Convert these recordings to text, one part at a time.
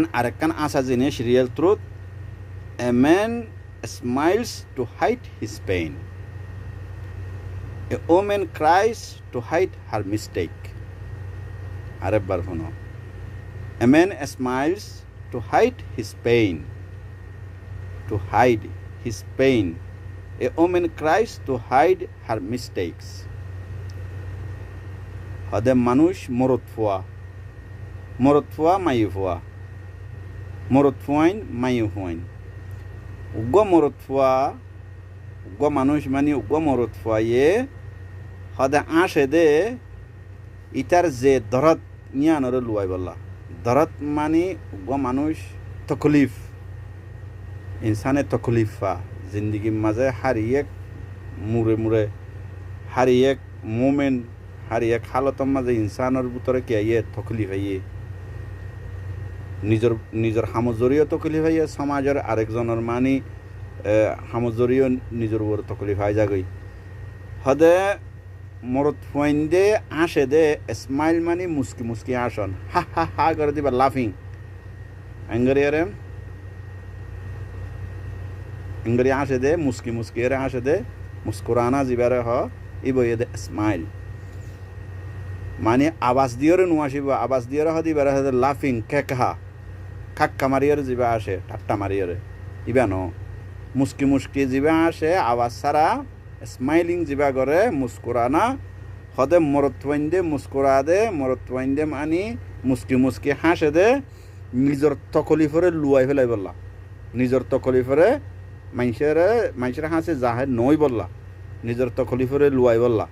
arekan asa jenis real truth. A man smiles to hide his pain. A woman cries to hide her mistake. Arebar hono. A man smiles to hide his pain. To hide his pain. A woman cries to hide her mistakes. Hade manush morot fua. Morot fua mayu fua. Morot fuain mayu fuain. Ugwa morot fua. Ugwa manush mani ugwa morot fua ye. Hade ashe de. Itar ze darat niya nore luay balla. Darat mani ugwa manush taklif. İnsane taklifa. जिंदगी मजे हर एक मुरे मुरे हर एक moment हर एक हालत मजे इंसान और बुतरे क्या ये तकलीफ है ये निजर हमजरियो तकलीफ है ये समाज और आरेक जनर मानी हमजरियो निजर वो तकलीफ आ जागई हदे मरत फुइंदे आशे दे स्माइल मानी मुस्की मुस्की आशन हा हा हा कर दी बा लाफिंग एंगर यारे इंगरी आशे दे मुस्की मुस्की रे आशे दे मुस्कुराना जिबारे हो इबो ये दे स्माइल माने आवाज दियोरे नुआशिबो आवाज दियोरे हदी बारे हदे लाफिंग केकहा काक्का मारियोरे जिबा आशे टाट्टा मारियोरे इबानो मुस्की मुस्की जिबा आशे आवाज सारा स्माइलिंग जिबा करे मुस्कुराना हदे मरतवइंदे मुस्कुरा दे मरतवइंदे मानी मुस्की मुस्की हाशे दे निजर तकलिफरे लुआई फेलाई बल्ला निजर तकलिफरे মানুষেরা হাসে জাহের নই বললা নিজের তকলিফরে লুয়াই বললা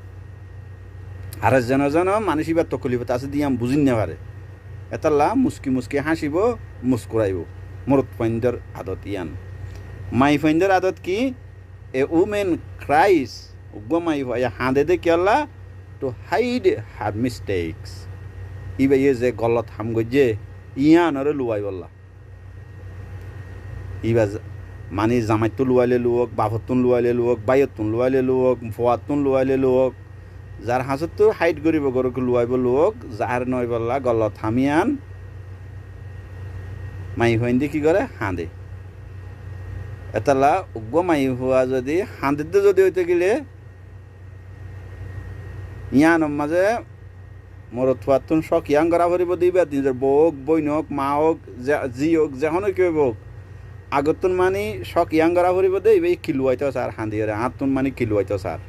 আর যেন যেন মানুষ এবার তকলিফত আছে দিয়ে আমি বুঝিন না পারে এতাল্লা মুস্কি মুস্কি হাসিব মুস্কুরাইব মরত ফাইন্ডার আদত ইয়ান মাই ফাইন্ডার আদত কি এ উমেন ক্রাইস উগ্র মাই হাঁদে দে কি আল্লাহ টু হাইড হার মিস্টেকস ইবে ইয়ে যে গলত হাম গজে ইয়ানরে লুয়াই বললা ইবা মানে জামাইতুন লুয়াইলে লোক বাফতুন লুয়াইলে লোক বাইতুন লুয়াইলে লোক ফোয়াতুন লুয়াইলে লোক যার হাসত হাইট করিব গরকে লুয়াইব লোক যার নয় বললা গল থামিয়ান মাই হইন্দি কি করে হাঁদে এতালা উগ্র মাই হওয়া যদি হাঁদিতে যদি হইতে গেলে ইয়ান মাঝে মরত ফাতুন শখ ইয়াং করা ভরিব দিবে নিজের বউক বইন হোক মা হোক জি হোক যেখানে কেউ হোক আগতুন মানি শখ ইয়াং করা ভরিব দে এবার কিলুয়াইতো স্যার হাঁদি হাতুন মানি কিলুয়াইতো স্যার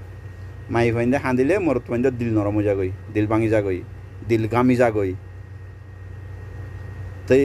মাই ফাইন্দে হাঁদিলে মরত ফাইন্দে দিল নরম যাগই দিল ভাঙি যাগই দিল গামি যাগই তাই